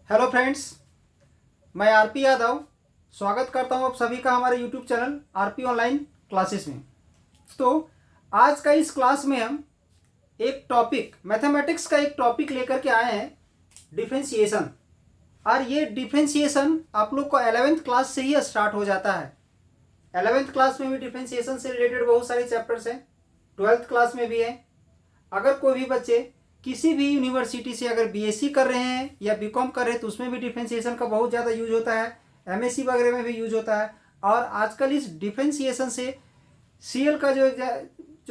Hello friends, मैं RP Yadav स्वागत करता हूं आप सभी का हमारे YouTube channel RP online classes में। तो आज का इस क्लास में हम एक टॉपिक मैथमेटिक्स का एक टॉपिक लेकर के आए हैं, डिफरेंशिएशन। और ये डिफरेंशिएशन आप लोग को 11th क्लास से ही स्टार्ट हो जाता है। 11th क्लास में भी डिफरेंशिएशन से रिलेटेड बहुत सारे चैप्टर्स हैं, 12th क्लास में भी है। अगर कोई भी बच्चे किसी भी यूनिवर्सिटी से अगर बीएससी कर रहे हैं या बीकॉम कर रहे हैं तो उसमें भी डिफरेंशिएशन का बहुत ज़्यादा यूज होता है, एमएससी वगैरह में भी यूज होता है। और आजकल इस डिफरेंशिएशन से सीएल का जो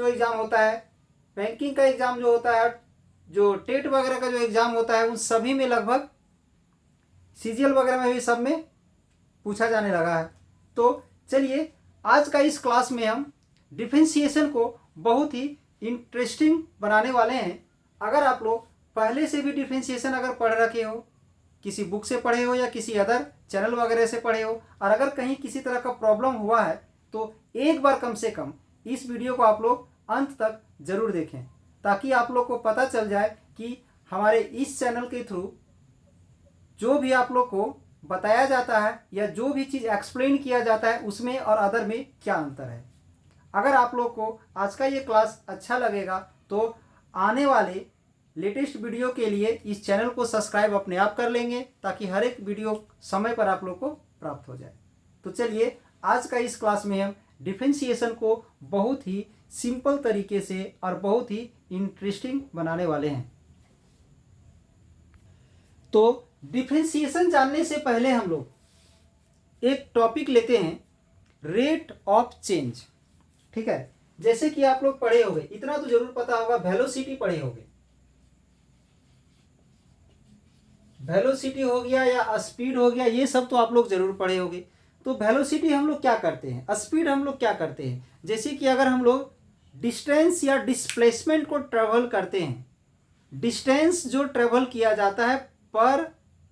एग्ज़ाम होता है, बैंकिंग का एग्ज़ाम जो होता है, जो टेट वगैरह का जो एग्ज़ाम होता है, उन सभी में लगभग सीजीएल वगैरह में भी सब में पूछा जाने लगा है। तो चलिए आज का इस क्लास में हम डिफरेंशिएशन को बहुत ही इंटरेस्टिंग बनाने वाले हैं। अगर आप लोग पहले से भी डिफरेंशिएशन अगर पढ़ रखे हो, किसी बुक से पढ़े हो या किसी अदर चैनल वगैरह से पढ़े हो, और अगर कहीं किसी तरह का प्रॉब्लम हुआ है तो एक बार कम से कम इस वीडियो को आप लोग अंत तक ज़रूर देखें, ताकि आप लोग को पता चल जाए कि हमारे इस चैनल के थ्रू जो भी आप लोग को बताया जाता है या जो भी चीज़ एक्सप्लेन किया जाता है उसमें और अदर में क्या अंतर है। अगर आप लोग को आज का ये क्लास अच्छा लगेगा तो आने वाले लेटेस्ट वीडियो के लिए इस चैनल को सब्सक्राइब अपने आप कर लेंगे, ताकि हर एक वीडियो समय पर आप लोग को प्राप्त हो जाए। तो चलिए आज का इस क्लास में हम डिफरेंशिएशन को बहुत ही सिंपल तरीके से और बहुत ही इंटरेस्टिंग बनाने वाले हैं। तो डिफरेंशिएशन जानने से पहले हम लोग एक टॉपिक लेते हैं, रेट ऑफ चेंज। ठीक है, जैसे कि आप लोग पढ़े होंगे, इतना तो जरूर पता होगा, वेलोसिटी पढ़े होंगे। वेलोसिटी हो गया या स्पीड हो गया, ये सब तो आप लोग जरूर पढ़े होंगे। तो वेलोसिटी हम लोग क्या करते हैं, स्पीड हम लोग क्या करते हैं। जैसे कि अगर हम लोग डिस्टेंस या डिस्प्लेसमेंट को ट्रेवल करते हैं, डिस्टेंस जो ट्रेवल किया जाता है पर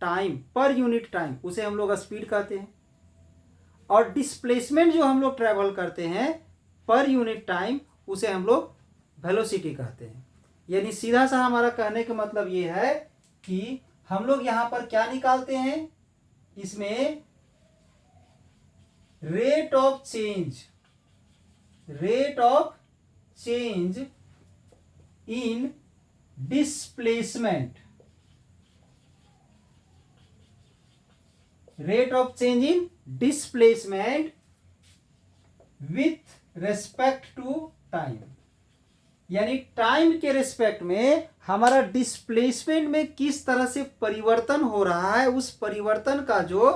टाइम, पर यूनिट टाइम, उसे हम लोग स्पीड कहते हैं। और डिस्प्लेसमेंट जो हम लोग ट्रेवल करते हैं पर यूनिट टाइम, उसे हम लोग वेलोसिटी कहते हैं। यानी सीधा सा हमारा कहने का मतलब ये है कि हम लोग यहां पर क्या निकालते हैं, इसमें rate of change in displacement, rate of change in displacement with respect to time. यानी टाइम के रेस्पेक्ट में हमारा डिस्प्लेसमेंट में किस तरह से परिवर्तन हो रहा है, उस परिवर्तन का जो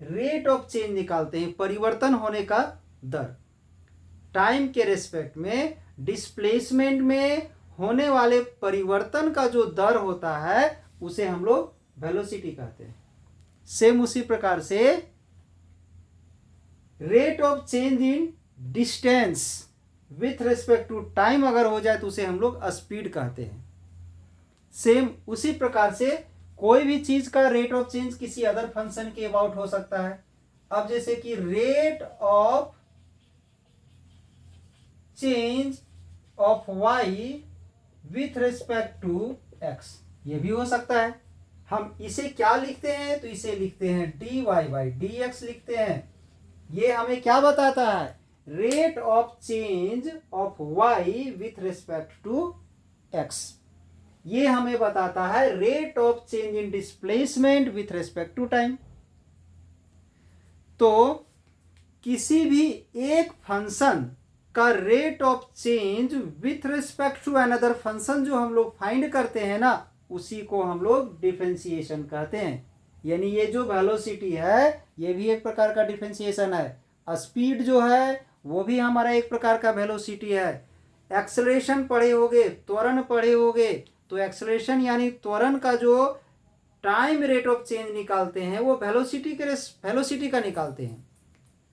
रेट ऑफ चेंज निकालते हैं, परिवर्तन होने का दर। टाइम के रेस्पेक्ट में डिस्प्लेसमेंट में होने वाले परिवर्तन का जो दर होता है उसे हम लोग वेलोसिटी कहते हैं। सेम उसी प्रकार से rate of change in distance with respect to time अगर हो जाए तो उसे हम लोग स्पीड कहते हैं। सेम उसी प्रकार से कोई भी चीज का रेट ऑफ चेंज किसी अदर फंक्शन के अबाउट हो सकता है। अब जैसे कि rate of change of y with respect to x, ये भी हो सकता है। हम इसे क्या लिखते हैं, तो इसे लिखते हैं dy बाई डी एक्स लिखते हैं। ये हमें क्या बताता है, rate of change of y with respect to x. ये हमें बताता है rate of change in displacement with respect to time. तो किसी भी एक फंक्शन का rate of change with respect to another function जो हम लोग फाइंड करते हैं ना, उसी को हम लोग डिफरेंशिएशन कहते हैं। यानी ये जो वेलोसिटी है ये भी एक प्रकार का डिफरेंशिएशन है, स्पीड जो है वो भी हमारा एक प्रकार का वेलोसिटी है। एक्सेलरेशन पढ़े होगे, त्वरण पढ़े होगे, तो एक्सेलरेशन यानी त्वरण का जो टाइम रेट ऑफ चेंज निकालते हैं वो वेलोसिटी का निकालते हैं।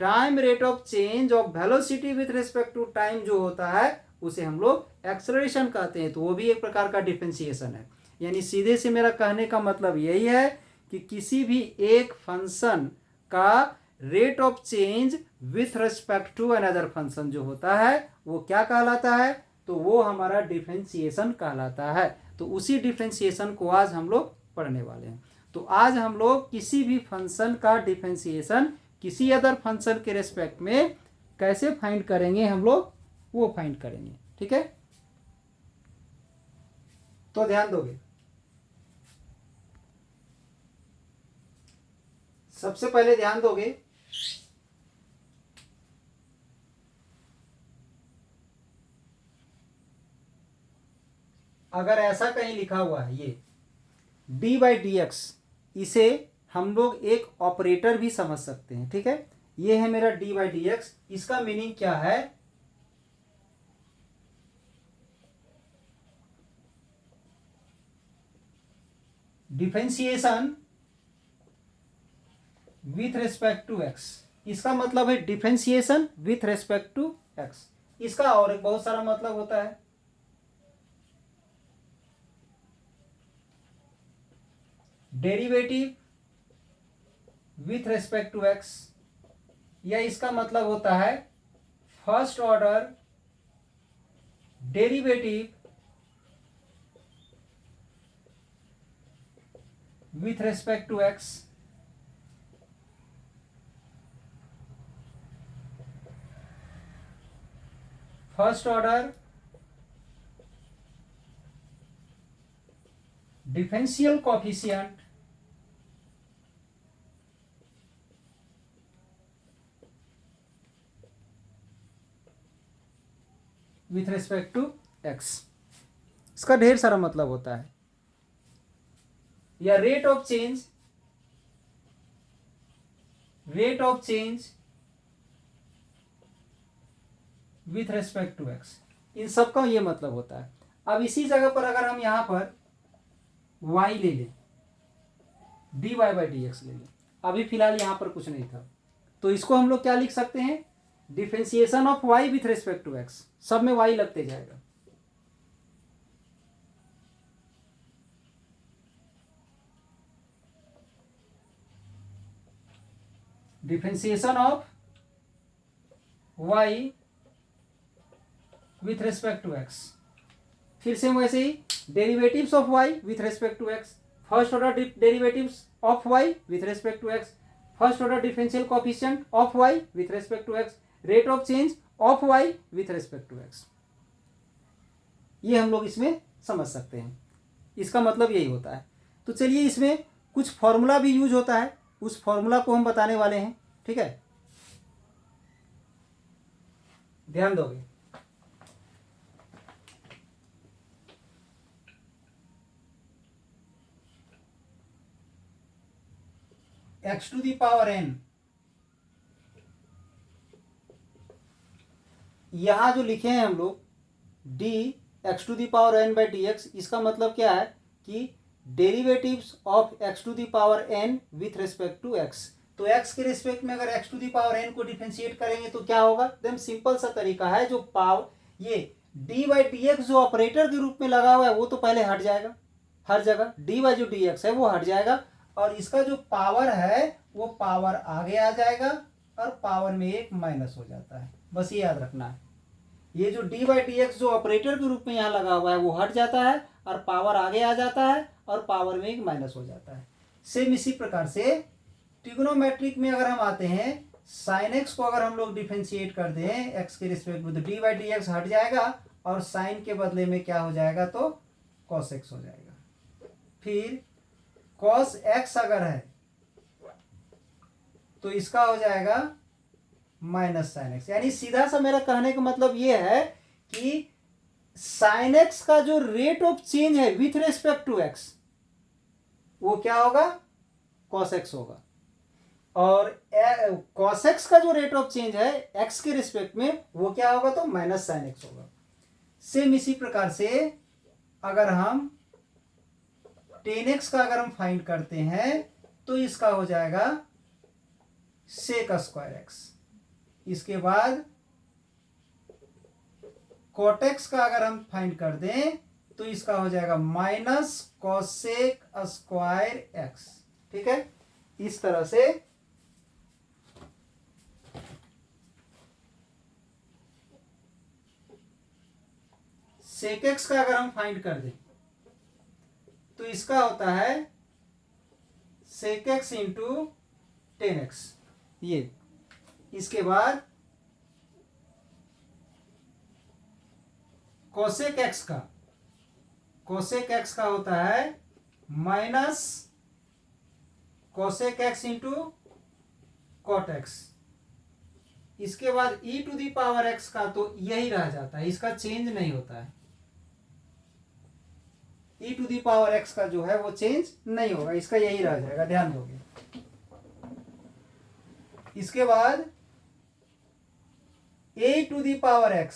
Time rate of change of velocity with respect to time जो होता है उसे हम लोग एक्सेलरेशन कहते हैं। तो वो भी एक प्रकार का डिफरेंशिएशन है। यानी सीधे से मेरा कहने का मतलब यही है कि किसी भी एक फंक्शन का rate of change with respect to another function जो होता है वो क्या कहलाता है, तो वो हमारा डिफरेंशिएशन कहलाता है। तो उसी डिफरेंशिएशन को आज हम लोग पढ़ने वाले हैं। तो आज हम लोग किसी भी फंक्शन का डिफरेंशिएशन किसी अदर फंक्शन के रेस्पेक्ट में कैसे फाइंड करेंगे, हम लोग वो फाइंड करेंगे। ठीक है, तो ध्यान दोगे। सबसे पहले ध्यान दोगे, अगर ऐसा कहीं लिखा हुआ है ये d/dx, इसे हम लोग एक ऑपरेटर भी समझ सकते हैं। ठीक है, ये है मेरा d/dx, इसका मीनिंग क्या है, differentiation with respect to x। इसका मतलब है differentiation with respect to x। इसका और एक बहुत सारा मतलब होता है। Derivative with respect to x, या इसका मतलब होता है first order derivative with respect to x। First order differential coefficient with respect to x। इसका ढेर सारा मतलब होता है। या rate of change with respect to x, इन सब का ये मतलब होता है। अब इसी जगह पर अगर हम यहां पर y ले लें, dy/dx ले लें, अभी फिलहाल यहां पर कुछ नहीं था, तो इसको हम लोग क्या लिख सकते हैं, differentiation of y with respect to x। सब में y लगते जाएगा। Differentiation of y with respect to x। फिर से वैसे ही derivatives of y with respect to x, first order derivatives of y with respect to x, first order differential coefficient of y with respect to x, rate of change of y with respect to x। ये हम लोग इसमें समझ सकते हैं। इसका मतलब यही होता है। तो चलिए, इसमें कुछ फॉर्मूला भी यूज होता है, उस फॉर्मूला को हम बताने वाले हैं। ठीक है, ध्यान दोगे। x to the power n, यहां जो लिखे हैं हम लोग d x to the power n/dx, इसका मतलब क्या है कि derivatives of x to the power n with respect to x। तो x के रिस्पेक्ट में अगर x to the power n को डिफरेंशिएट करेंगे तो क्या होगा, एकदम सिंपल सा तरीका है। जो पावर ये d/dx जो ऑपरेटर के रूप में लगा हुआ है वो तो पहले हट जाएगा, हर जगह dy जो dx है वो हट जाएगा, और इसका जो पावर है वो पावर आगे आ जाएगा और पावर में एक माइनस हो जाता है। बस ये याद रखना है, ये जो d/dx जो ऑपरेटर के रूप में यहाँ लगा हुआ है वो हट जाता है और पावर आगे आ जाता है और पावर में एक माइनस हो जाता है। सेम इसी प्रकार से ट्रिग्नोमेट्रिक में अगर हम आते हैं, साइन एक्स को अगर हम लोग डिफरेंशिएट कर दें एक्स के रिस्पेक्ट में, तो d/dx हट जाएगा और साइन के बदले में क्या हो जाएगा, तो कॉस एक्स हो जाएगा। फिर कॉस एक्स अगर है तो इसका हो जाएगा माइनस साइन एक्स। यानी सीधा सा मेरा कहने का मतलब ये है कि साइन एक्स का जो रेट ऑफ चेंज है विथ रेस्पेक्ट टू एक्स वो क्या होगा, कॉस एक्स होगा, और कॉस एक्स का जो रेट ऑफ चेंज है एक्स के रिस्पेक्ट में वो क्या होगा, तो माइनस साइन एक्स होगा। सेम इसी प्रकार से अगर हम टेन एक्स का अगर हम फाइंड करते हैं तो इसका हो जाएगा सेक स्क्वायर एक्स। इसके बाद कॉट एक्स का अगर हम फाइंड कर दें तो इसका हो जाएगा माइनस कॉसेक स्क्वायर एक्स। ठीक है, इस तरह से सेक एक्स का अगर हम फाइंड कर दें तो इसका होता है सेक एक्स इंटू 10x, ये। इसके बाद कोसेक एक्स का होता है minus cosec x into cot x. इसके बाद e to the power x का तो यही रह जाता है, इसका चेंज नहीं होता है। e to the power x का जो है वो चेंज नहीं होगा, इसका यही रह जाएगा, ध्यान दोगे। इसके बाद a to the power x,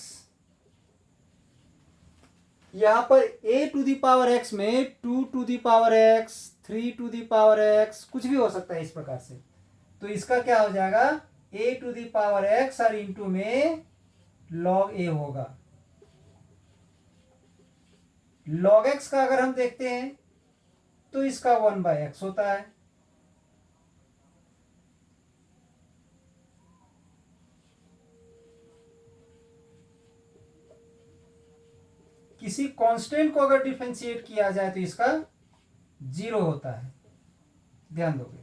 यहां पर a to the power x में 2 to the power x, 3 to the power x कुछ भी हो सकता है इस प्रकार से। तो इसका क्या हो जाएगा, a to the power x और इंटू में log a होगा। log x का अगर हम देखते हैं तो इसका 1/x होता है। किसी कांस्टेंट को अगर डिफरेंशिएट किया जाए तो इसका 0 होता है, ध्यान दोगे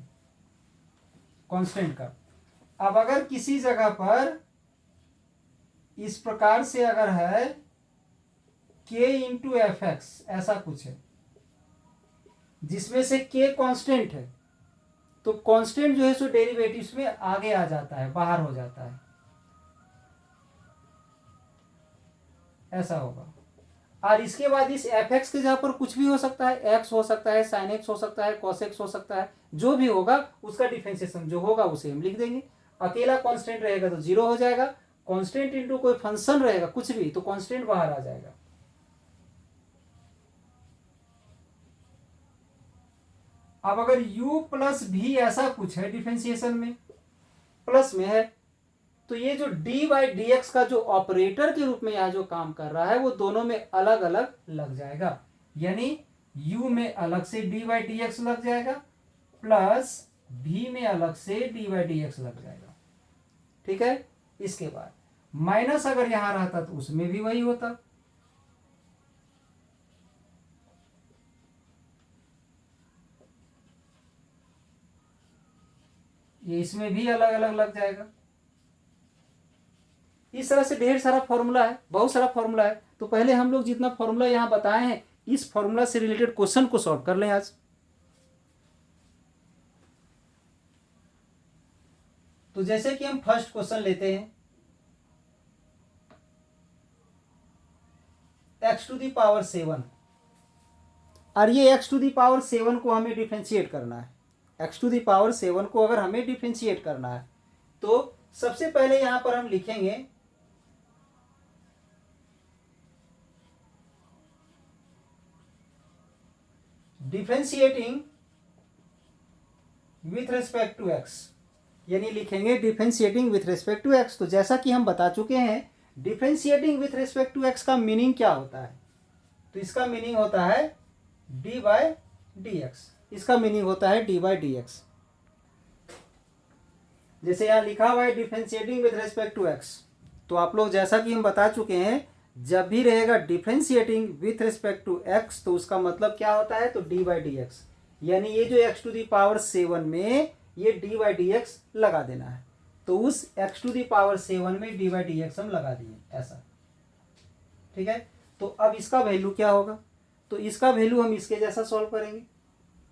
कांस्टेंट का। अब अगर किसी जगह पर इस प्रकार से अगर है k इंटू एफ एक्स, ऐसा कुछ है जिसमें से k कांस्टेंट है, तो कांस्टेंट जो है सो डेरिवेटिव्स में आगे आ जाता है, बाहर हो जाता है, ऐसा होगा। और इसके बाद इस एफ एक्स के जगह पर कुछ भी हो सकता है, एक्स हो सकता है, साइन एक्स हो सकता है, कॉस एक्स हो सकता है, जो भी होगा उसका डिफरेंशिएशन जो होगा उसे हम लिख देंगे। अकेला कांस्टेंट रहेगा तो 0 हो जाएगा, कांस्टेंट इंटू कोई फंक्शन रहेगा कुछ भी तो कांस्टेंट बाहर आ जाएगा। अब अगर u प्लस भी ऐसा कुछ है डिफरेंशिएशन में, प्लस में है, तो ये जो डी बाई डी एक्स का जो ऑपरेटर के रूप में यहां जो काम कर रहा है वो दोनों में अलग अलग लग जाएगा। यानी u में अलग से डी बाई डी एक्स लग जाएगा, प्लस v में अलग से डी बाई डी एक्स लग जाएगा। ठीक है, इसके बाद माइनस अगर यहां रहता तो उसमें भी वही होता। ये इसमें भी अलग अलग लग जाएगा। इस तरह से ढेर सारा फॉर्मूला है, बहुत सारा फॉर्मूला है। तो पहले हम लोग जितना फॉर्मूला यहां बताए हैं इस फॉर्मूला से रिलेटेड क्वेश्चन को सॉल्व कर लें आज। तो जैसे कि हम फर्स्ट क्वेश्चन लेते हैं, x टू दी पावर 7, और ये x टू दी पावर 7 को हमें डिफरेंशिएट करना है। x टू दी पावर 7 को अगर हमें डिफरेंशिएट करना है तो सबसे पहले यहां पर हम लिखेंगे differentiating with respect to x, यानी लिखेंगे differentiating with respect to x। तो जैसा कि हम बता चुके हैं differentiating with respect to x का मीनिंग क्या होता है, तो इसका मीनिंग होता है डी बाई डी एक्स, इसका मीनिंग होता है डी बाई डी एक्स। जैसे यहां लिखा हुआ है differentiating with respect to x, तो आप लोग जैसा कि हम बता चुके हैं जब भी रहेगा differentiating with respect to x तो उसका मतलब क्या होता है, तो डी बाई डी एक्स। यानी ये जो x टू दी पावर 7 में ये डी बाई डी एक्स लगा देना है, तो उस x टू दी पावर 7 में डी बाई डी एक्स हम लगा दिए ऐसा। ठीक है, तो अब इसका वैल्यू क्या होगा, तो इसका वैल्यू हम इसके जैसा सॉल्व करेंगे।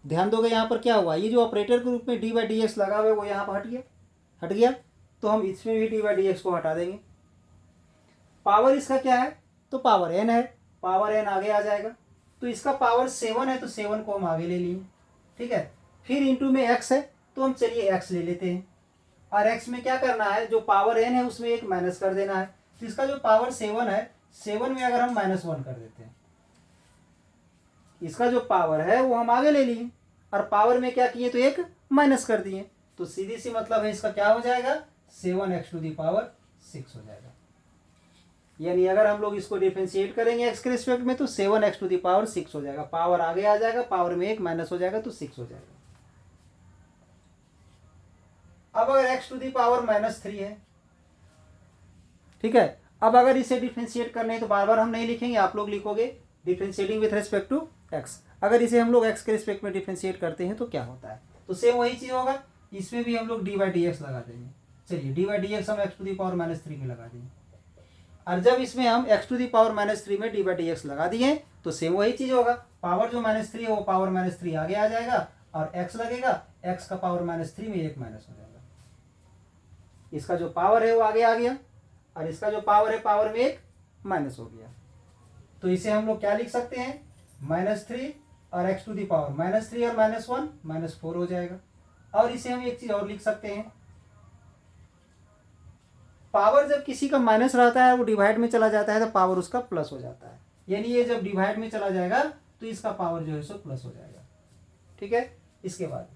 ध्यान दोगे यहाँ पर क्या हुआ, ये जो ऑपरेटर के रूप में डी बाई डी एक्स लगा हुआ है वो यहाँ पर हट गया, तो हम इसमें भी डी बाई डी एक्स को हटा देंगे। पावर इसका क्या है, तो पावर n है, पावर n आगे आ जाएगा, तो इसका पावर 7 है तो 7 को हम आगे ले लिए। ठीक है, फिर इंटू में x है तो हम चलिए x ले लेते हैं, और x में क्या करना है, जो पावर n है उसमें एक माइनस कर देना है। तो इसका जो पावर 7 है 7 में अगर हम -1 कर देते हैं, इसका जो पावर है वो हम आगे ले लिए और पावर में क्या किए तो एक माइनस कर दिए, तो सीधी सी मतलब है इसका क्या हो जाएगा 7x टू दी पावर 6 हो जाएगा। यानी अगर हम लोग इसको डिफरेंशिएट करेंगे x के रिस्पेक्ट में तो 7x टू दी पावर 6 हो जाएगा, पावर आगे आ जाएगा, पावर में एक माइनस हो जाएगा तो 6 हो जाएगा। अब अगर x टू दी पावर -3 है, ठीक है, अब अगर इसे डिफरेंशिएट करने है तो बार बार हम नहीं लिखेंगे, आप लोग लिखोगे differentiating with respect to x। अगर इसे हम लोग x के रिस्पेक्ट में डिफरेंशिएट करते हैं तो क्या होता है, तो सेम वही चीज़ होगा, इसमें भी हम लोग डी बाई डी एक्स लगा देंगे। चलिए डी बाई डी एक्स हम x to the power minus three में लगा देंगे, और जब इसमें हम x to the power minus three में डी बाई डी एक्स लगा दिए तो सेम वही चीज़ होगा, पावर जो माइनस थ्री है वो पावर माइनस थ्री आगे आ जाएगा और एक्स लगेगा, एक्स का पावर माइनस थ्री में एक माइनस हो जाएगा। इसका जो पावर है वो आगे आ गया और इसका जो पावर है पावर में एक माइनस हो गया। तो इसे हम लोग क्या लिख सकते हैं, माइनस थ्री और x to the power minus three और माइनस वन माइनस फोर हो जाएगा। और इसे हम एक चीज और लिख सकते हैं, पावर जब किसी का माइनस रहता है वो डिवाइड में चला जाता है तो पावर उसका प्लस हो जाता है, यानी ये जब डिवाइड में चला जाएगा तो इसका पावर जो है सो प्लस हो जाएगा। ठीक है, इसके बाद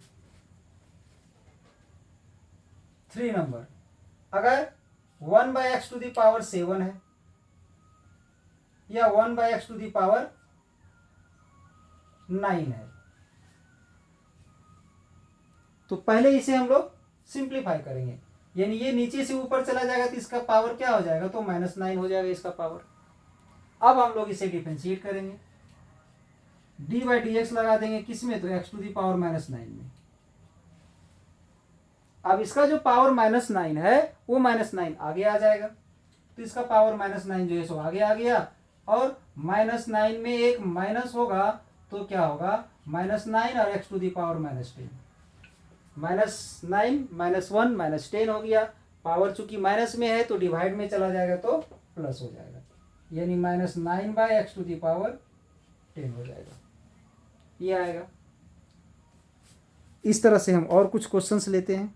3 नंबर, अगर 1 by x to the power 7 है या 1 by x to the power 9 है, तो पहले इसे हम लोग सिंप्लीफाई करेंगे, यानी ये नीचे से ऊपर चला जाएगा तो इसका पावर क्या हो जाएगा, तो -9 हो जाएगा इसका पावर। अब हम लोग इसे डिफरेंशिएट करेंगे, डी बाई डी एक्स लगा देंगे किसमें, तो एक्स टू दी पावर -9 में। अब इसका जो पावर -9 है वो -9 आगे आ जाएगा, तो इसका पावर -9 जो है सो आगे आ गया, और -9 में एक माइनस होगा तो क्या होगा, -9 और एक्स टू दी पावर -10, -9 -1 -10 हो गया। पावर चूंकि माइनस में है तो डिवाइड में चला जाएगा तो प्लस हो जाएगा, यानी -9 by x to the power 10 हो जाएगा, ये आएगा। इस तरह से हम और कुछ क्वेश्चंस लेते हैं।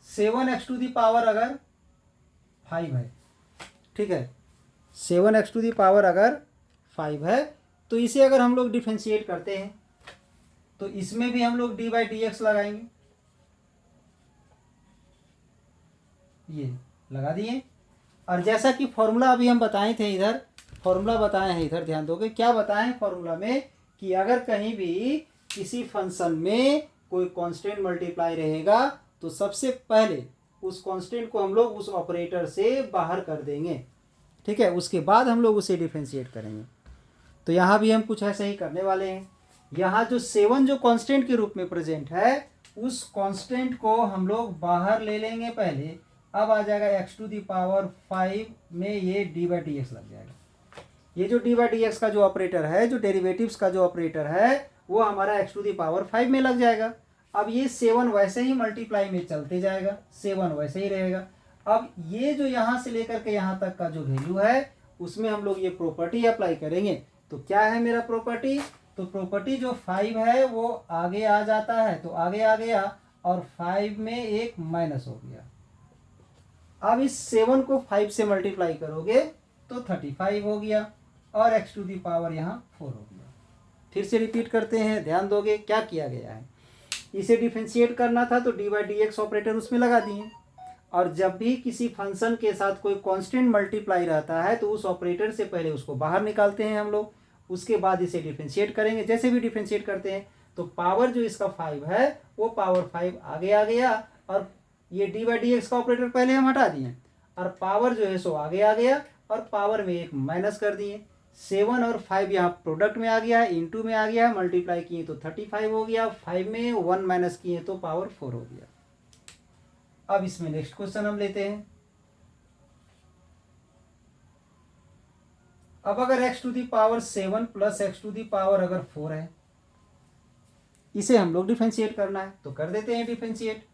Seven x to the power अगर 5 है, ठीक है, 7 एक्स टू दी पावर अगर 5 है तो इसे अगर हम लोग डिफरेंशिएट करते हैं तो इसमें भी हम लोग डी बाई डी एक्स लगाएंगे, ये लगा दिए। और जैसा कि फॉर्मूला अभी हम बताए थे, इधर फॉर्मूला बताए हैं, इधर ध्यान दोगे क्या बताएं फॉर्मूला में, कि अगर कहीं भी किसी फंक्शन में कोई कांस्टेंट मल्टीप्लाई रहेगा तो सबसे पहले उस कांस्टेंट को हम लोग उस ऑपरेटर से बाहर कर देंगे, ठीक है, उसके बाद हम लोग उसे डिफरेंशिएट करेंगे। तो यहाँ भी हम कुछ ऐसे ही करने वाले हैं। यहाँ जो 7 जो कांस्टेंट के रूप में प्रेजेंट है उस कांस्टेंट को हम लोग बाहर ले लेंगे पहले, अब आ जाएगा एक्स टू दी पावर 5 में ये डी बाई डी एक्स लग जाएगा। ये जो डी बाई डी एक्स का जो ऑपरेटर है, जो डेरिवेटिव्स का जो ऑपरेटर है वो हमारा एक्स टू दी पावर 5 में लग जाएगा। अब ये 7 वैसे ही मल्टीप्लाई में चलते जाएगा, 7 वैसे ही रहेगा। अब ये जो यहाँ से लेकर के यहाँ तक का जो वैल्यू है उसमें हम लोग ये प्रॉपर्टी अप्लाई करेंगे। तो क्या है मेरा प्रॉपर्टी, तो प्रॉपर्टी जो 5 है वो आगे आ जाता है, तो आगे आ गया और 5 में एक माइनस हो गया। अब इस 7 को 5 से मल्टीप्लाई करोगे तो 35 हो गया और एक्स टू दी पावर यहाँ 4 हो गया। फिर से रिपीट करते हैं, ध्यान दोगे क्या किया गया है। इसे डिफरेंशिएट करना था तो D by d x operator उसमें लगा दिए, और जब भी किसी फंक्शन के साथ कोई कांस्टेंट मल्टीप्लाई रहता है तो उस ऑपरेटर से पहले उसको बाहर निकालते हैं हम लोग, उसके बाद इसे डिफरेंशिएट करेंगे। जैसे भी डिफरेंशिएट करते हैं तो पावर जो इसका 5 है वो पावर 5 आगे आ गया, और ये डी बाई डी एक्स का ऑपरेटर पहले हम हटा दिए और पावर जो है सो आगे आ गया और पावर में एक माइनस कर दिए। 7 और 5 यहाँ प्रोडक्ट में आ गया है, इनटू में आ गया है, मल्टीप्लाई किए तो 35 हो गया, 5 में 1 माइनस किए तो पावर 4 हो गया। अब इसमें नेक्स्ट क्वेश्चन हम लेते हैं। अब अगर x to the power 7 plus x to the power अगर 4 है, इसे हम लोग डिफरेंशिएट करना है तो कर देते हैं डिफरेंशिएट।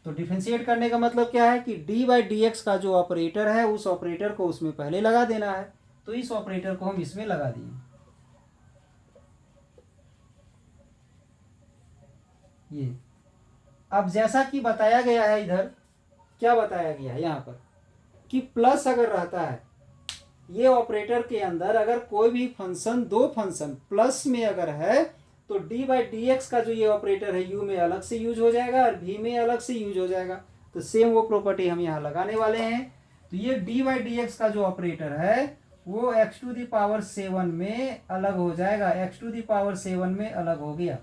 तो डिफरेंशिएट करने का मतलब क्या है कि डी बाई डी एक्स का जो ऑपरेटर है उस ऑपरेटर को उसमें पहले लगा देना है, तो इस ऑपरेटर को हम इसमें लगा दिए। ये अब जैसा कि बताया गया है, इधर क्या बताया गया है यहाँ पर कि प्लस अगर रहता है ये ऑपरेटर के अंदर, अगर कोई भी फंक्शन, दो फंक्शन प्लस में अगर है तो डी बाई डी एक्स का जो ये ऑपरेटर है यू में अलग से यूज हो जाएगा और भी में अलग से यूज हो जाएगा। तो सेम वो प्रॉपर्टी हम यहाँ लगाने वाले हैं। तो ये डी बाई डी एक्स का जो ऑपरेटर है वो एक्स टू दी पावर 7 में अलग हो जाएगा, एक्स टू दी पावर 7 में अलग हो गया।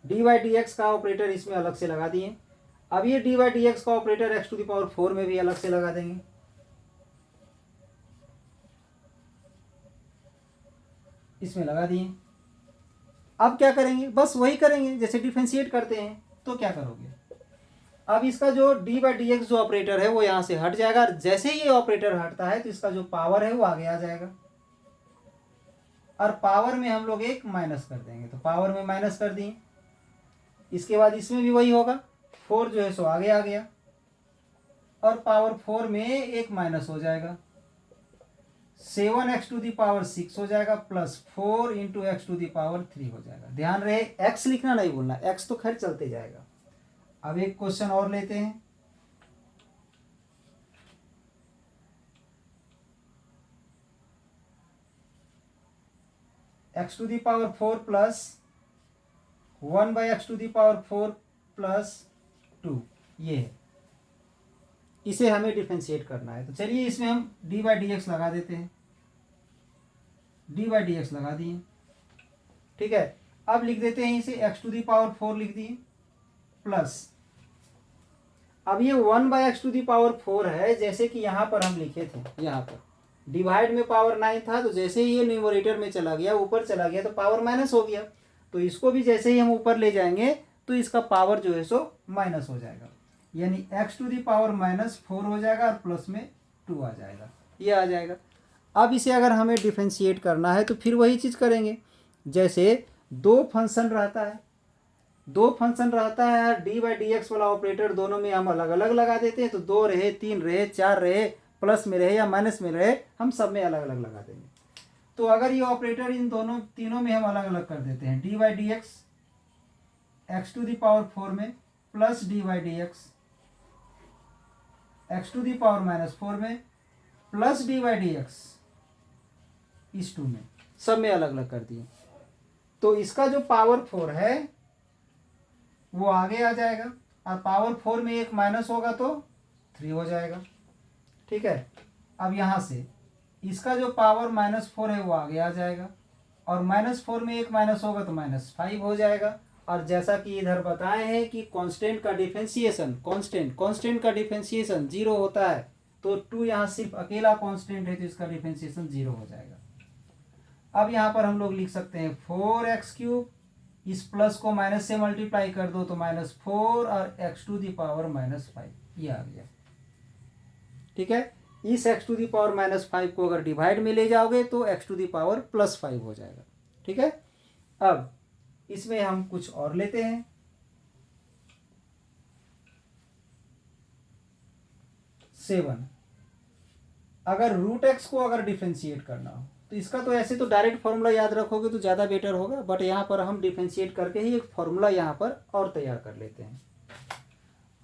डी बाई डी एक्स का ऑपरेटर इसमें अलग से लगा दिए। अब ये डी बाई डी एक्स का operator x to the power 4 में भी अलग से लगा देंगे। इसमें लगा दिए। अब क्या करेंगे, बस वही करेंगे जैसे डिफरेंशिएट करते हैं। तो क्या करोगे, अब इसका जो डी बाई डी एक्स जो ऑपरेटर है वो यहाँ से हट जाएगा, और जैसे ही ये ऑपरेटर हटता है तो इसका जो पावर है वो आगे आ जाएगा, और पावर में हम लोग एक माइनस कर देंगे, तो पावर में माइनस कर दिए। इसके बाद इसमें भी वही होगा, 4 जो है सो आगे आ गया, और पावर 4 में एक माइनस हो जाएगा, 7 एक्स टू दी पावर 6 हो जाएगा, plus 4 into x to the power 3 हो जाएगा। ध्यान रहे एक्स लिखना नहीं भूलना, एक्स तो खैर चलते जाएगा। अब एक क्वेश्चन और लेते हैं। X to the power 4 plus 1 by x to the power 4 plus 2, ये है, इसे हमें डिफरेंशिएट करना है। तो चलिए इसमें हम डी बाई डी एक्स लगा देते हैं, डी बाई डी एक्स लगा दिए, ठीक है। अब लिख देते हैं इसे एक्स टू दी पावर 4 लिख दिए, प्लस अब ये 1 by x to the power 4 है, जैसे कि यहाँ पर हम लिखे थे, यहाँ पर डिवाइड में पावर 9 था, तो जैसे ही ये न्यूमरेटर में चला गया, ऊपर चला गया, तो पावर माइनस हो गया। तो इसको भी जैसे ही हम ऊपर ले जाएंगे तो इसका पावर जो है सो माइनस हो जाएगा, यानी एक्स टू दी पावर -4 हो जाएगा, और प्लस में 2 आ जाएगा, ये आ जाएगा। अब इसे अगर हमें डिफरेंशिएट करना है तो फिर वही चीज़ करेंगे, जैसे दो फंक्शन रहता है, डी बाई डी एक्स वाला ऑपरेटर दोनों में हम अलग अलग लगा देते हैं, तो 2 रहे, 3 रहे, 4 रहे, प्लस में रहे या माइनस में रहे, हम सब में अलग अलग लगा देंगे। तो अगर ये ऑपरेटर इन तीनों में हम अलग अलग कर देते हैं, d by d x x to the power 4 में, plus d by d x x to the power -4 में, plus d by d x इस 2 में, सब में अलग अलग कर दिए। तो इसका जो पावर 4 है वो आगे आ जाएगा, और पावर 4 में एक माइनस होगा तो 3 हो जाएगा, ठीक है। अब यहाँ से इसका जो पावर -4 है वो आगे आ जाएगा, और -4 में एक माइनस होगा तो -5 हो जाएगा। और जैसा कि इधर बताए हैं कि कांस्टेंट का डिफरेंशिएशन, कांस्टेंट का डिफरेंशिएशन 0 होता है, तो 2 यहाँ सिर्फ अकेला कांस्टेंट है, तो इसका डिफरेंशिएशन 0 हो जाएगा। अब यहाँ पर हम लोग लिख सकते हैं 4x3, इस प्लस को माइनस से मल्टीप्लाई कर दो तो -4, और एक्स टू दी पावर -5, ये आ गया, ठीक है। इस एक्स टू दी पावर -5 को अगर डिवाइड में ले जाओगे तो एक्स टू दी पावर +5 हो जाएगा, ठीक है। अब इसमें हम कुछ और लेते हैं, 7, अगर √x को अगर डिफरेंशिएट करना हो तो इसका तो ऐसे तो डायरेक्ट फॉर्मूला याद रखोगे तो ज़्यादा बेटर होगा, बट यहाँ पर हम डिफरेंशिएट करके ही एक फॉर्मूला यहाँ पर और तैयार कर लेते हैं।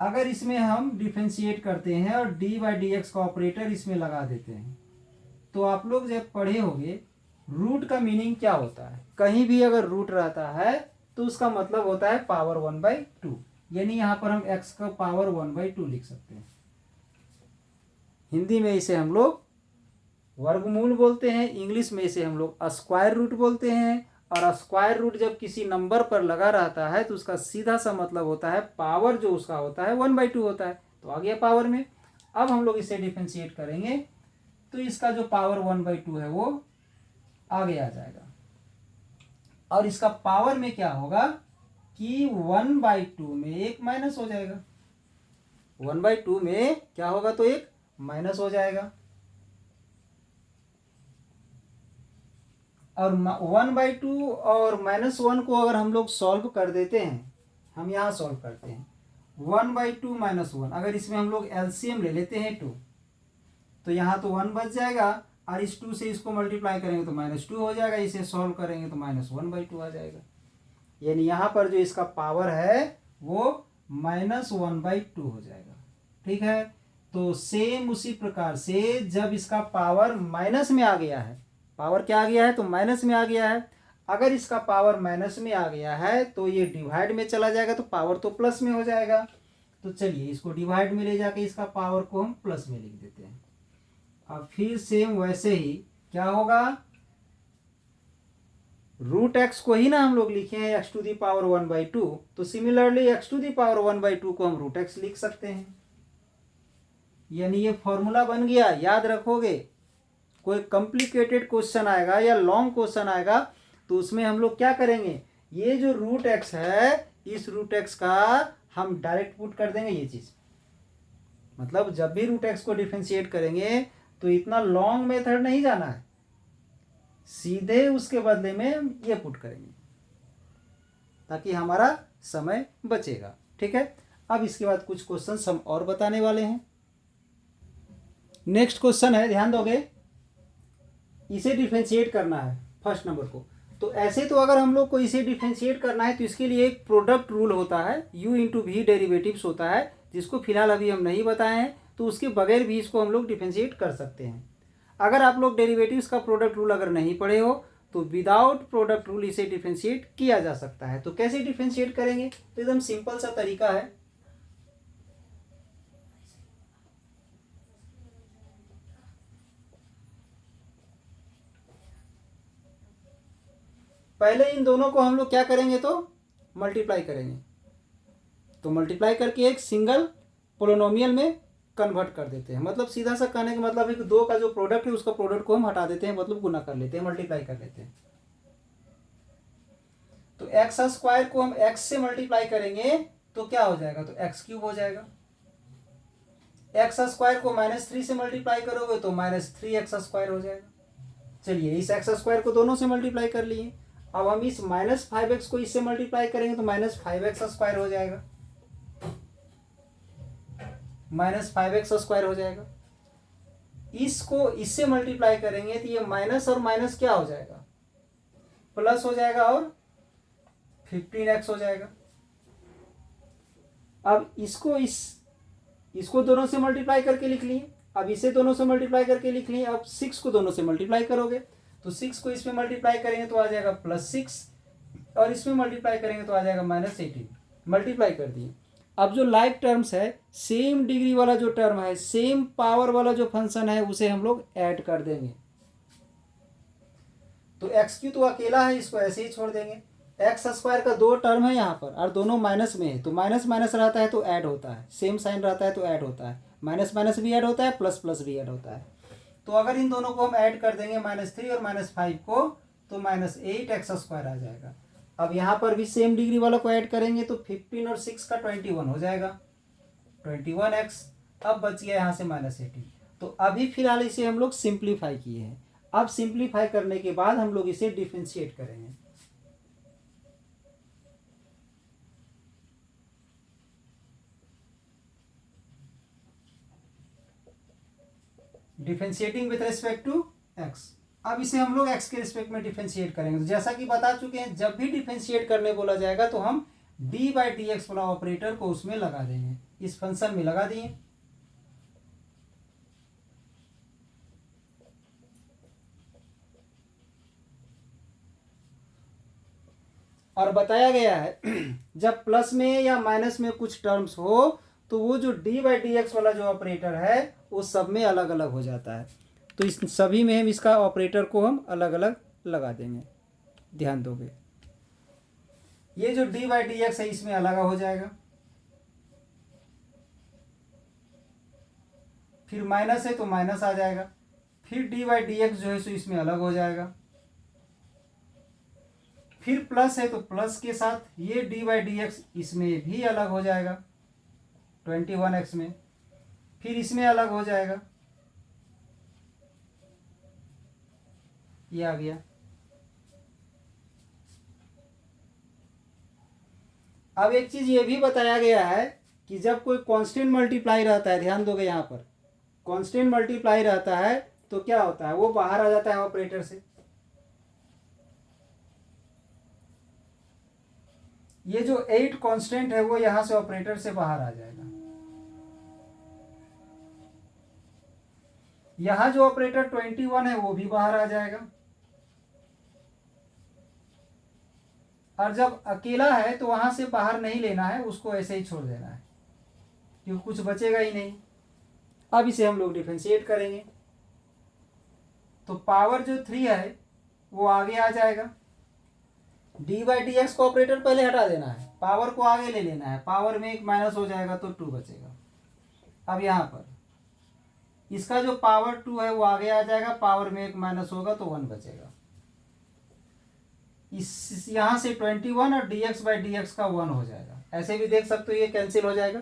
अगर इसमें हम डिफरेंशिएट करते हैं और डी बाई डी एक्स का ऑपरेटर इसमें लगा देते हैं, तो आप लोग जब पढ़े होंगे रूट का मीनिंग क्या होता है। कहीं भी अगर रूट रहता है तो उसका मतलब होता है पावर 1/2, यानी यहाँ पर हम x का पावर 1/2 लिख सकते हैं। हिंदी में इसे हम लोग वर्गमूल बोलते हैं, इंग्लिश में इसे हम लोग स्क्वायर रूट बोलते हैं। और स्क्वायर रूट जब किसी नंबर पर लगा रहता है तो उसका सीधा सा मतलब होता है पावर जो उसका होता है 1/2 होता है, तो आ गया पावर में। अब हम लोग इसे डिफरेंशिएट करेंगे तो इसका जो पावर 1/2 है वो आगे आ जाएगा, और इसका पावर में क्या होगा कि 1/2 में एक माइनस हो जाएगा, 1/2 में क्या होगा तो एक माइनस हो जाएगा। और 1/2 और -1 को अगर हम लोग सॉल्व कर देते हैं, हम यहाँ सॉल्व करते हैं 1/2 -1, अगर इसमें हम लोग एलसीएम ले लेते हैं 2, तो यहाँ तो 1 बच जाएगा, और इस 2 से इसको मल्टीप्लाई करेंगे तो -2 हो जाएगा, इसे सॉल्व करेंगे तो -1/2 आ जाएगा। यानी यहाँ पर जो इसका पावर है वो -1/2 हो जाएगा, ठीक है। तो सेम उसी प्रकार से जब इसका पावर माइनस में आ गया है, पावर क्या आ गया है तो माइनस में आ गया है, अगर इसका पावर माइनस में आ गया है तो ये डिवाइड में चला जाएगा तो पावर तो प्लस में हो जाएगा। तो चलिए इसको डिवाइड में ले जाके इसका पावर को हम प्लस में लिख देते हैं। अब फिर सेम वैसे ही क्या होगा, रूट एक्स को ही ना हम लोग लिखे हैं एक्स टू दी पावर 1/2, तो similarly x to the power 1/2 को हम रूट एक्स लिख सकते हैं। यानी ये फॉर्मूला बन गया, याद रखोगे। कोई कॉम्प्लिकेटेड क्वेश्चन आएगा या लॉन्ग क्वेश्चन आएगा तो उसमें हम लोग क्या करेंगे, ये जो रूट एक्स है इस रूट एक्स का हम डायरेक्ट पुट कर देंगे ये चीज। मतलब जब भी रूट एक्स को डिफरेंशिएट करेंगे तो इतना लॉन्ग मेथड नहीं जाना है, सीधे उसके बदले में ये पुट करेंगे ताकि हमारा समय बचेगा। ठीक है, अब इसके बाद कुछ क्वेश्चन हम और बताने वाले हैं। नेक्स्ट क्वेश्चन है, ध्यान दोगे, इसे डिफरेंशिएट करना है फर्स्ट नंबर को। तो ऐसे तो अगर हम लोग को इसे डिफरेंशिएट करना है तो इसके लिए एक प्रोडक्ट रूल होता है, u इंटू वी डेरिवेटिव्स होता है, जिसको फिलहाल अभी हम नहीं बताए हैं, तो उसके बगैर भी इसको हम लोग डिफरेंशिएट कर सकते हैं। अगर आप लोग डेरिवेटिव्स का प्रोडक्ट रूल अगर नहीं पढ़े हो तो विदाउट प्रोडक्ट रूल इसे डिफरेंशिएट किया जा सकता है। तो कैसे डिफरेंशिएट करेंगे, तो एकदम सिंपल सा तरीका है। पहले इन दोनों को हम लोग क्या करेंगे, तो मल्टीप्लाई करेंगे। तो मल्टीप्लाई करके एक सिंगल पोलिनोमियल में कन्वर्ट कर देते हैं। मतलब सीधा सा कहने का मतलब है कि दो का जो प्रोडक्ट है उसका प्रोडक्ट को हम हटा देते हैं, मतलब गुना कर लेते हैं, मल्टीप्लाई कर लेते हैं। तो एक्स स्क्वायर को हम एक्स से मल्टीप्लाई करेंगे तो क्या हो जाएगा, तो एक्स क्यूब हो जाएगा। एक्स स्क्वायर को -3 से मल्टीप्लाई करोगे तो -3x² हो जाएगा। चलिए, इस एक्स स्क्वायर को दोनों से मल्टीप्लाई कर लिए। अब हम इस -5x को इससे मल्टीप्लाई करेंगे तो -5x² हो जाएगा, -5x² हो जाएगा। इसको इससे मल्टीप्लाई करेंगे तो ये माइनस और माइनस क्या हो जाएगा, प्लस हो जाएगा और 15x हो जाएगा। अब इसको दोनों से मल्टीप्लाई करके लिख लिए। अब इसे दोनों से मल्टीप्लाई करके लिख लिए। अब 6 को दोनों से मल्टीप्लाई करोगे तो 6 को इसमें मल्टीप्लाई करेंगे तो आ जाएगा +6 और इसमें मल्टीप्लाई करेंगे तो आ जाएगा -18। मल्टीप्लाई कर दिए। अब जो लाइक टर्म्स है, सेम डिग्री वाला जो टर्म है, सेम पावर वाला जो फंक्शन है, उसे हम लोग ऐड कर देंगे। तो एक्स क्यू तो अकेला है, इसको ऐसे ही छोड़ देंगे। एक्स स्क्वायर का दो टर्म है यहाँ पर और दोनों माइनस में है, तो माइनस माइनस रहता है तो ऐड होता है, सेम साइन रहता है तो ऐड होता है, माइनस माइनस भी ऐड होता है, प्लस प्लस भी ऐड होता है। तो अगर इन दोनों को हम ऐड कर देंगे -3 और -5 को, तो -8x² आ जाएगा। अब यहाँ पर भी सेम डिग्री वालों को ऐड करेंगे तो 15 और 6 का 21 हो जाएगा, 21x। अब बच गया यहाँ से -18। तो अभी फिलहाल इसे हम लोग सिंप्लीफाई किए हैं। अब सिंप्लीफाई करने के बाद हम लोग इसे डिफरेंशिएट करेंगे। Differentiating with respect to x. अब इसे हम लोग एक्स के रिस्पेक्ट में डिफरेंशिएट करेंगे। तो जैसा कि बता चुके हैं, जब भी डिफरेंशिएट करने बोला जाएगा तो हम d/dx वाला ऑपरेटर को उसमें लगा देंगे, इस फंक्शन में लगा दिए। और बताया गया है जब प्लस में या माइनस में कुछ टर्म्स हो तो वो जो d/dx वाला जो ऑपरेटर है वो सब में अलग अलग हो जाता है। तो इस सभी में हम इसका ऑपरेटर को हम अलग अलग लगा देंगे। ध्यान दोगे, ये जो d/dx है इसमें अलग हो जाएगा, फिर माइनस है तो माइनस आ जाएगा, फिर d/dx जो है सो इसमें अलग हो जाएगा, फिर प्लस है तो प्लस के साथ ये d/dx इसमें भी अलग हो जाएगा 21x में, फिर इसमें अलग हो जाएगा, ये आ गया। अब एक चीज ये भी बताया गया है कि जब कोई कांस्टेंट मल्टीप्लाई रहता है, ध्यान दोगे यहाँ पर कांस्टेंट मल्टीप्लाई रहता है तो क्या होता है, वो बाहर आ जाता है ऑपरेटर से। ये जो 8 कांस्टेंट है वो यहां से ऑपरेटर से बाहर आ जाएगा। यहां जो ऑपरेटर 21 है वो भी बाहर आ जाएगा। और जब अकेला है तो वहां से बाहर नहीं लेना है, उसको ऐसे ही छोड़ देना है क्योंकि कुछ बचेगा ही नहीं। अब इसे हम लोग डिफरेंशिएट करेंगे तो पावर जो 3 है वो आगे आ जाएगा डी बाई डी एक्स को ऑपरेटर पहले हटा देना है, पावर को आगे ले लेना है, पावर में एक माइनस हो जाएगा तो 2 बचेगा। अब यहाँ पर इसका जो पावर 2 है वो आगे आ जाएगा, पावर में एक माइनस होगा तो 1 बचेगा। इस यहाँ से 21 और D x by d x का 1 हो जाएगा। ऐसे भी देख सकते हो ये कैंसिल हो जाएगा,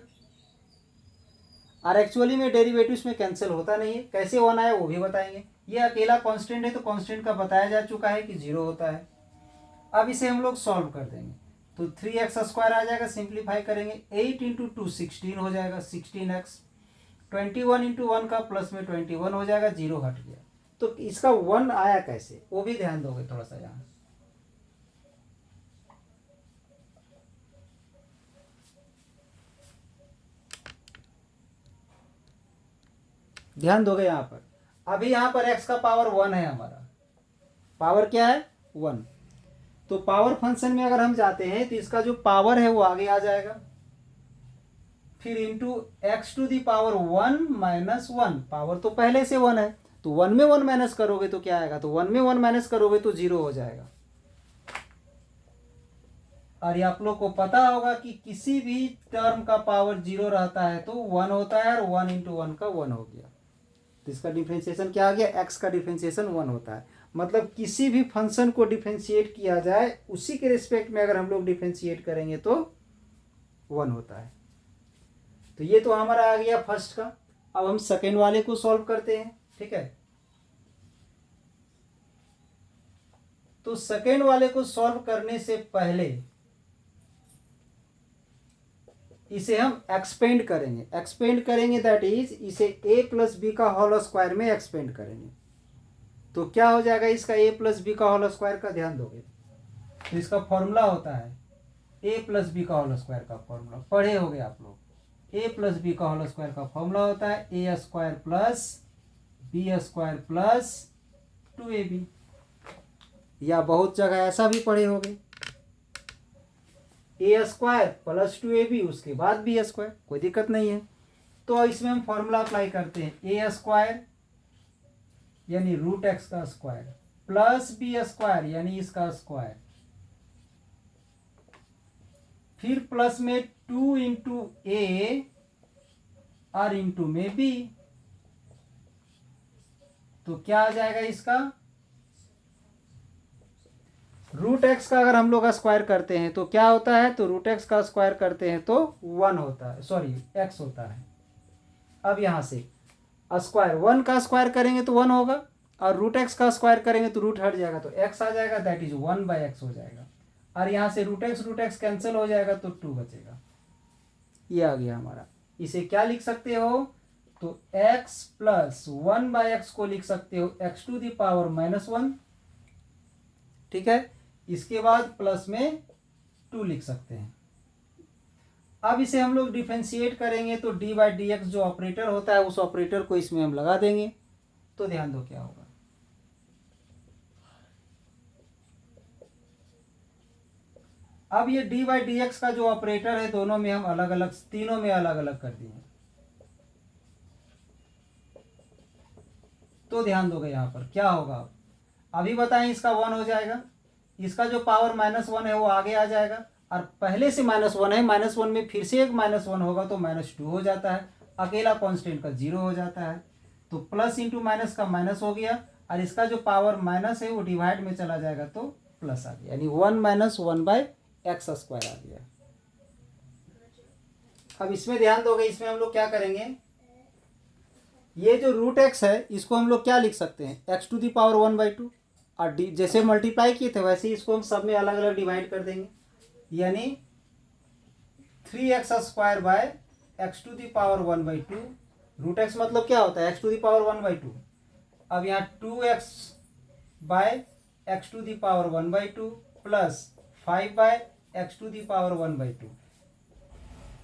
और एक्चुअली में डेरिवेटिव्स में कैंसिल होता नहीं है। कैसे 1 आया वो भी बताएंगे। ये अकेला कांस्टेंट है तो कांस्टेंट का बताया जा चुका है कि 0 होता है। अब इसे हम लोग सॉल्व कर देंगे तो 3x² आ जाएगा, सिंप्लीफाई करेंगे 8 इंटू 2 16 हो जाएगा, 16x 21 इंटू 1 का प्लस में 21 हो जाएगा, 0 हट गया। तो इसका 1 आया कैसे वो भी ध्यान दोगे थोड़ा सा, यहाँ ध्यान दोगे। यहाँ पर अभी यहाँ पर x का पावर 1 है, हमारा पावर क्या है 1। तो पावर फंक्शन में अगर हम जाते हैं तो इसका जो पावर है वो आगे आ जाएगा, फिर into x to the power 1 minus 1, power तो पहले से 1 है तो 1 में 1 माइनस करोगे तो क्या आएगा, तो 1 में 1 माइनस करोगे तो 0 हो जाएगा। और ये आप लोग को पता होगा कि किसी भी टर्म का पावर 0 रहता है तो 1 होता है, और 1 इंटू 1 का 1 हो गया। तो इसका डिफ्रेंशिएशन क्या आ गया, x का डिफ्रेंशिएशन 1 होता है। मतलब किसी भी फंक्शन को डिफ्रेंशिएट किया जाए उसी के रिस्पेक्ट में अगर हम लोग डिफ्रेंशिएट करेंगे तो 1 होता है। तो ये तो हमारा आ गया फर्स्ट का। अब हम सेकेंड वाले को सॉल्व करते हैं, ठीक है। तो सेकेंड वाले को सॉल्व करने से पहले इसे हम एक्सपेंड करेंगे, दैट इज इसे a प्लस बी का होल स्क्वायर में एक्सपेंड करेंगे। तो क्या हो जाएगा इसका a प्लस बी का होल स्क्वायर का, ध्यान दोगे तो इसका फॉर्मूला होता है a प्लस बी का होल स्क्वायर का फॉर्मूला पढ़े होगे आप लोग। a प्लस बी का होल स्क्वायर का फॉर्मूला होता है a square plus b square plus 2ab, या बहुत जगह ऐसा भी पढ़े होगे a स्क्वायर प्लस 2ab उसके बाद बी स्क्वायर, कोई दिक्कत नहीं है। तो इसमें हम फॉर्मूला अप्लाई करते हैं, a स्क्वायर यानी रूट एक्स का स्क्वायर प्लस बी स्क्वायर यानी इसका स्क्वायर, फिर प्लस में 2 इंटू ए और इंटू में बी। तो क्या आ जाएगा इसका, रूट एक्स का अगर हम लोग स्क्वायर करते हैं तो क्या होता है, तो रूट एक्स का स्क्वायर करते हैं तो 1 होता है, सॉरी एक्स होता है। अब यहां से स्क्वायर 1 का स्क्वायर करेंगे तो 1 होगा, और रूट एक्स का स्क्वायर करेंगे तो रूट हट जाएगा तो एक्स आ जाएगा, दैट इज 1/x हो जाएगा। और यहाँ से रूट एक्स कैंसिल हो जाएगा तो 2 बचेगा। ये आ गया हमारा। इसे क्या लिख सकते हो, तो x प्लस 1/x को लिख सकते हो x टू दी पावर -1, ठीक है। इसके बाद प्लस में 2 लिख सकते हैं। अब इसे हम लोग डिफरेंशिएट करेंगे तो डी बाई डी एक्स जो ऑपरेटर होता है उस ऑपरेटर को इसमें हम लगा देंगे। तो ध्यान दो क्या होगा, अब ये डी बाई डी एक्स का जो ऑपरेटर है दोनों में हम अलग अलग, तीनों में अलग अलग कर दिए। तो ध्यान दोगे यहाँ पर क्या होगा, अभी बताएं इसका 1 हो जाएगा, इसका जो पावर -1 है वो आगे आ जाएगा, और पहले से -1 है, -1 में फिर से एक -1 होगा तो -2 हो जाता है, अकेला कांस्टेंट का 0 हो जाता है। तो प्लस इंटू माइनस का माइनस हो गया, और इसका जो पावर माइनस है वो डिवाइड में चला जाएगा तो प्लस आ गया, यानी 1 - 1/x² आ गया। अब इसमें ध्यान दोगे, इसमें हम लोग क्या करेंगे, ये जो रूट एक्स है इसको हम लोग क्या लिख सकते हैं, x टू दी पावर 1/2, और जैसे मल्टीप्लाई किए थे वैसे ही इसको हम सब में अलग अलग डिवाइड कर देंगे, यानी 3x² by x to the power 1/2। Root x मतलब क्या होता है, x टू दी पावर 1/2। अब यहाँ 2x by x to the power 1/2 plus 5/x to the power 1/2।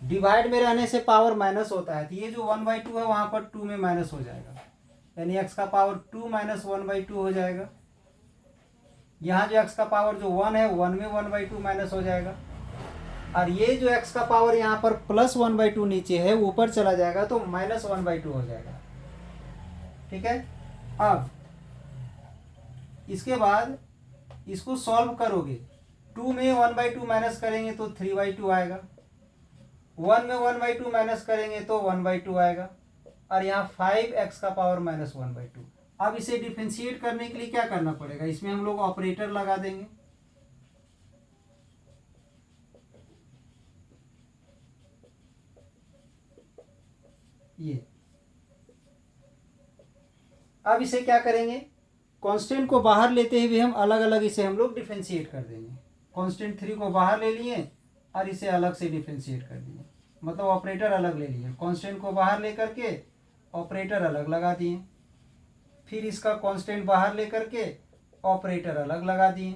Divide में रहने से पावर माइनस होता है, तो ये जो 1/2 है वहां पर 2 में माइनस हो जाएगा, यानी x का पावर 2 - 1/2 हो जाएगा। यहाँ जो x का पावर जो 1 है 1 में 1/2 माइनस हो जाएगा, और ये जो x का पावर यहाँ पर प्लस 1/2 नीचे है ऊपर चला जाएगा तो -1/2 हो जाएगा, ठीक है। अब इसके बाद इसको सॉल्व करोगे 2 में 1/2 माइनस करेंगे तो 3/2 आएगा, 1 में 1/2 माइनस करेंगे तो 1/2 आएगा, और यहाँ 5x का पावर माइनस 1/2। अब इसे डिफरेंशिएट करने के लिए क्या करना पड़ेगा, इसमें हम लोग ऑपरेटर लगा देंगे। ये अब इसे क्या करेंगे, कांस्टेंट को बाहर लेते हुए हम अलग अलग इसे हम लोग डिफरेंशिएट कर देंगे। कांस्टेंट 3 को बाहर ले लिए और इसे अलग से डिफरेंशिएट कर दिए, मतलब ऑपरेटर अलग ले लिए, कांस्टेंट को बाहर लेकर के ऑपरेटर अलग लगा दिए, फिर इसका कांस्टेंट बाहर लेकर के ऑपरेटर अलग लगा दिए।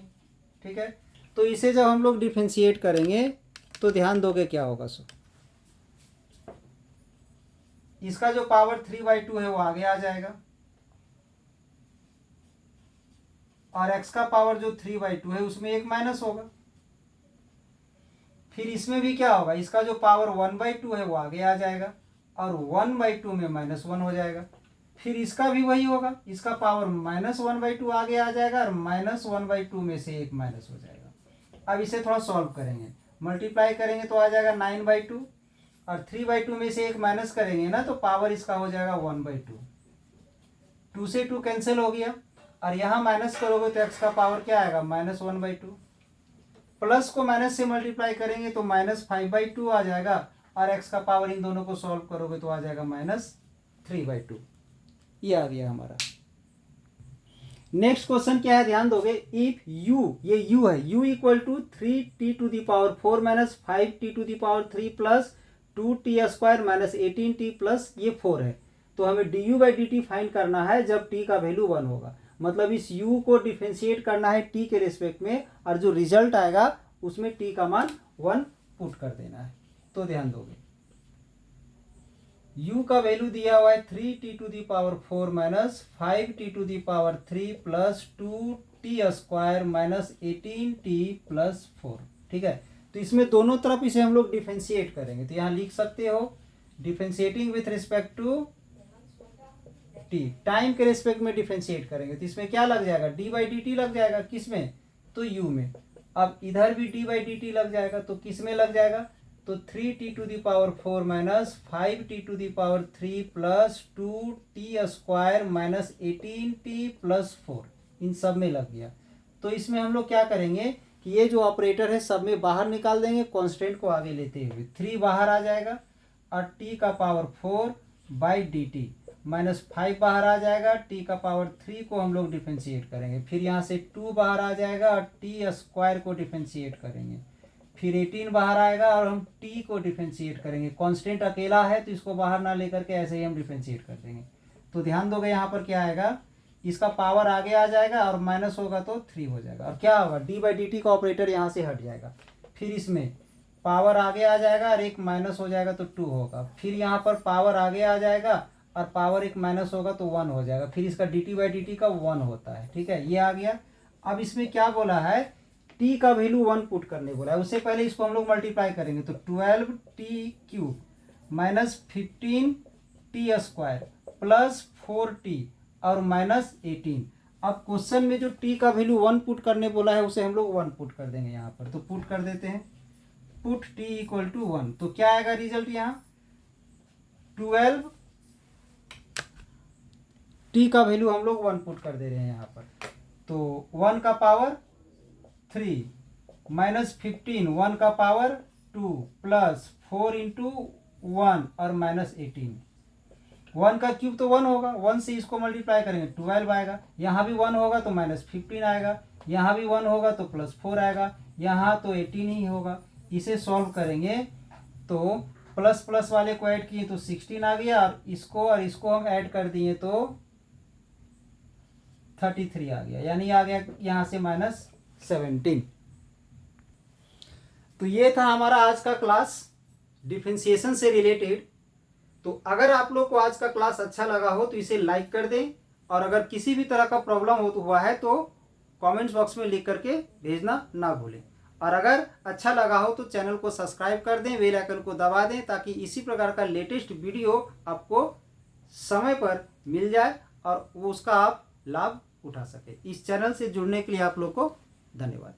ठीक है, तो इसे जब हम लोग डिफरेंशिएट करेंगे तो ध्यान दोगे क्या होगा। सो इसका जो पावर 3/2 है वो आगे आ जाएगा, और x का पावर जो 3/2 है उसमें एक माइनस होगा। फिर इसमें भी क्या होगा, इसका जो पावर 1/2 है वो आगे आ जाएगा, और 1/2 में -1 हो जाएगा। फिर इसका भी वही होगा, इसका पावर -1/2 आगे आ जाएगा, और -1/2 में से एक माइनस हो जाएगा। अब इसे थोड़ा सॉल्व करेंगे, मल्टीप्लाई करेंगे तो आ जाएगा 9/2, और 3/2 में से एक माइनस करेंगे ना तो पावर इसका हो जाएगा 1/2। 2 से 2 कैंसिल हो गया, और यहाँ माइनस करोगे तो x का पावर क्या आएगा, -1/2। प्लस को माइनस से मल्टीप्लाई करेंगे तो -5/2 आ जाएगा, और x का पावर इन दोनों को सॉल्व करोगे तो आ जाएगा -3/2। ये आ गया हमारा। नेक्स्ट क्वेश्चन क्या है, ध्यान दोगे। इफ u, ये u है, u equal to 3t⁴ minus 5t⁴ plus 2t² minus 18t plus ये 4 है, तो हमें du/dt फाइंड करना है जब t का वैल्यू 1 होगा। मतलब इस u को डिफरेंशिएट करना है t के रिस्पेक्ट में, और जो रिजल्ट आएगा उसमें t का मान 1 पुट कर देना है। तो ध्यान दोगे, u का वैल्यू दिया हुआ है 3t⁴ minus 5t⁴ plus 2t² minus 18t plus 4। ठीक है, तो इसमें दोनों तरफ इसे हम लोग डिफरेंशिएट करेंगे, तो यहाँ लिख सकते हो differentiating with respect to t, time के रिस्पेक्ट में डिफरेंशिएट करेंगे तो इसमें क्या लग जाएगा, d/dt लग जाएगा, किसमें, तो u में। अब इधर भी d/dt लग जाएगा, तो किस में लग जाएगा, तो 3t⁴ minus 5t⁴ plus 2t² minus 18t plus 4, इन सब में लग गया। तो इसमें हम लोग क्या करेंगे कि ये जो ऑपरेटर है सब में बाहर निकाल देंगे, कांस्टेंट को आगे लेते हुए 3 बाहर आ जाएगा, और t का पावर 4/dt माइनस 5 बाहर आ जाएगा, t का पावर 3 को हम लोग डिफरेंशिएट करेंगे, फिर यहाँ से 2 बाहर आ जाएगा और t² को डिफरेंशिएट करेंगे, फिर 18 बाहर आएगा और हम t को डिफरेंशिएट करेंगे। कांस्टेंट अकेला है तो इसको बाहर ना लेकर के ऐसे ही हम डिफरेंशिएट कर देंगे। तो ध्यान दोगे यहाँ पर क्या आएगा, इसका पावर आगे आ जाएगा और माइनस होगा तो 3 हो जाएगा, और क्या होगा, d/dt का ऑपरेटर यहाँ से हट जाएगा, फिर इसमें पावर आगे आ जाएगा और एक माइनस हो जाएगा तो 2 होगा, फिर यहाँ पर पावर आगे आ जाएगा और पावर एक माइनस होगा तो 1 हो जाएगा, फिर इसका dt/dt का 1 होता है। ठीक है, ये आ गया। अब इसमें क्या बोला है, t का वैल्यू 1 पुट करने बोला है, उससे पहले इसको हम लोग मल्टीप्लाई करेंगे, तो 12t³ minus 15t² plus 4t और माइनस 18। अब क्वेश्चन में जो t का वैल्यू 1 पुट करने बोला है उसे हम लोग 1 पुट कर देंगे यहाँ पर, तो पुट कर देते हैं, पुट t इक्वल टू 1, तो क्या आएगा रिजल्ट, यहाँ 12 t का वैल्यू हम लोग 1 पुट कर दे रहे हैं यहाँ पर, तो 1 का पावर 3 माइनस 15, 1 का पावर 2 प्लस 4 इंटू 1 और माइनस 18। 1 का क्यूब तो 1 होगा, 1 से इसको मल्टीप्लाई करेंगे 12 आएगा, यहाँ भी 1 होगा तो माइनस 15 आएगा, यहाँ भी 1 होगा तो प्लस 4 आएगा, यहाँ तो 18 ही होगा। इसे सॉल्व करेंगे तो प्लस प्लस वाले को ऐड किए तो 16 आ गया, और इसको हम ऐड कर दिए तो 33 आ गया, यानी आ गया यहाँ से -17। तो ये था हमारा आज का क्लास डिफरेंशिएशन से रिलेटेड। तो अगर आप लोग को आज का क्लास अच्छा लगा हो तो इसे लाइक कर दें, और अगर किसी भी तरह का प्रॉब्लम हुआ है तो कमेंट्स बॉक्स में लिख करके भेजना ना भूलें, और अगर अच्छा लगा हो तो चैनल को सब्सक्राइब कर दें, बेल आइकन को दबा दें, ताकि इसी प्रकार का लेटेस्ट वीडियो आपको समय पर मिल जाए और वो उसका आप लाभ उठा सके। इस चैनल से जुड़ने के लिए आप लोग को धन्यवाद।